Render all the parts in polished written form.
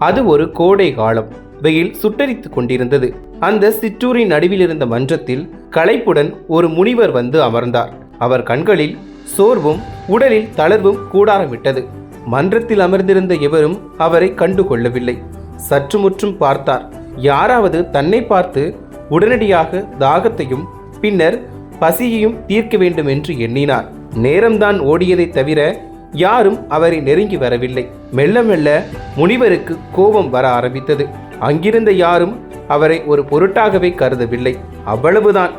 அது ஒரு கோடை காலம். வெயில் சுட்டரித்து கொண்டிருந்தது. அந்த சிற்றூரின் நடுவில் இருந்த மன்றத்தில் களைப்புடன் ஒரு முனிவர் வந்து அமர்ந்தார். அவர் கண்களில் சோர்வும் உடலில் தளர்வும் கூடாரமிட்டது. மன்றத்தில் அமர்ந்திருந்த எவரும் அவரை கண்டு கொள்ளவில்லை. சற்று முற்றும் பார்த்தார். யாராவது தன்னை பார்த்து உடனடியாக தாகத்தையும் பின்னர் பசியையும் தீர்க்க வேண்டும் என்று எண்ணினார். நேரம்தான் ஓடியதை தவிர யாரும் அவரை நெருங்கி வரவில்லை. மெல்ல மெல்ல முனிவருக்கு கோபம் வர ஆரம்பித்தது. அங்கிருந்த யாரும் அவரை ஒரு பொருட்டாகவே கருதவில்லை. அவ்வளவுதான்.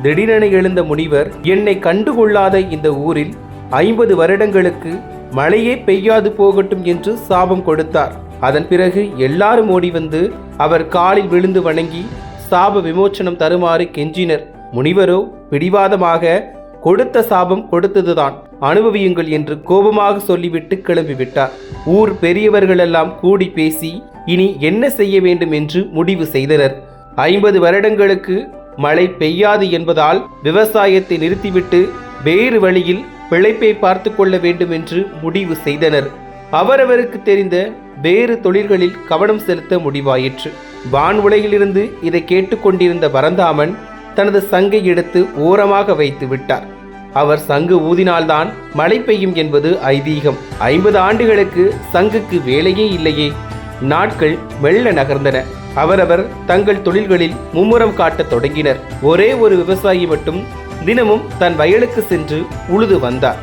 திடீரென எழுந்த முனிவர், என்னை கண்டுகொள்ளாத இந்த ஊரில் 50 வருடங்களுக்கு மழையே பெய்யாது போகட்டும் என்று சாபம் கொடுத்தார். அதன் பிறகு எல்லாரும் ஓடி வந்து அவர் காலில் விழுந்து வணங்கி சாப விமோச்சனம் தருமாறு கெஞ்சினர். முனிவரோ பிடிவாதமாக, கொடுத்த சாபம் கொடுத்ததுதான், அனுபவியுங்கள் என்று கோபமாக சொல்லிவிட்டு கிளம்பிவிட்டார். ஊர் பெரியவர்களெல்லாம் கூடி பேசி இனி என்ன செய்ய வேண்டும் என்று முடிவு செய்தனர். 50 வருடங்களுக்கு மழை பெய்யாது என்பதால் விவசாயத்தை நிறுத்திவிட்டு வேறு வழியில் பிழைப்பை பார்த்து கொள்ள வேண்டும் என்று முடிவு செய்தனர். அவரவருக்கு தெரிந்த வேறு தொழில்களில் கவனம் செலுத்த முடிவாயிற்று. வான் உலகிலிருந்து இதை கேட்டுக்கொண்டிருந்த பரந்தாமன் தனது சங்கை எடுத்து ஓரமாக வைத்து விட்டார். அவர் சங்கு ஊதினால்தான் மழை பெய்யும் என்பது ஐதீகம். 50 ஆண்டுகளுக்கு சங்குக்கு வேலையே இல்லையே. நாட்கள் மெல்ல நகர்ந்தன. அவரவர் தங்கள் தொழில்களில் மும்முரம் காட்டத் தொடங்கினர். ஒரே ஒரு விவசாயி மட்டும் தினமும் தன் வயலுக்கு சென்று உழுது வந்தார்.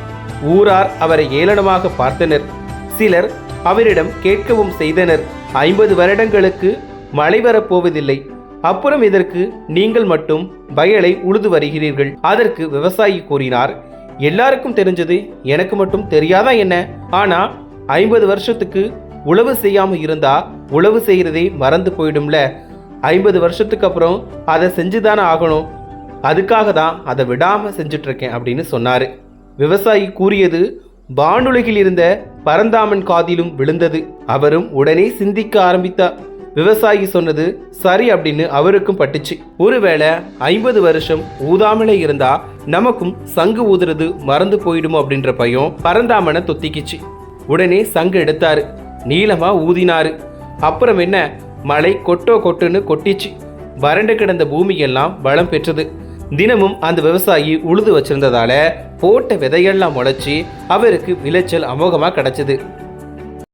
ஊரார் அவரை ஏளனமாக பார்த்தனர். சிலர் அவரிடம் கேட்கவும் செய்தனர். 50 வருடங்களுக்கு மழை வரப்போவதில்லை, அப்புறம் இதற்கு நீங்கள் மட்டும் வயலை உழுது வருகிறீர்கள்? அதற்கு விவசாயி கூறினார், எல்லாருக்கும் தெரிஞ்சது எனக்கு மட்டும் தெரியாதா என்ன? ஆனா 50 வருஷத்துக்கு உழவு செய்யாம இருந்தா உழவு செய்யறதே மறந்து போயிடும்ல. 50 வருஷத்துக்கு அப்புறம் அதை செஞ்சுதானே ஆகணும். அதுக்காக தான் அதை விடாம செஞ்சுட்டு இருக்கேன் அப்படின்னு சொன்னாரு. விவசாயி கூறியது வானுலகில் இருந்த பரந்தாமன் காதிலும் விழுந்தது. அவரும் உடனே சிந்திக்க ஆரம்பித்தார். விவசாயி சொன்னது சரி அப்படின்னு அவருக்கும் பட்டுச்சு. ஒருவேளை 50 வருஷம் ஊதாமலே இருந்தா நமக்கும் சங்கு ஊதுறது மறந்து போயிடுமோ அப்படின்ற பயம் பரந்தாமனை தொத்திக்கிச்சு. உடனே சங்கு எடுத்தாரு, நீளமா ஊதினாரு. அப்புறம் என்ன, மழை கொட்டுன்னு கொட்டிச்சு. வறண்டு கிடந்த பூமியெல்லாம் வளம் பெற்றது. தினமும் அந்த விவசாயி உழுது வச்சிருந்ததால போட்ட விதையெல்லாம் முளைச்சி அவருக்கு விளைச்சல் அமோகமா கிடைச்சது.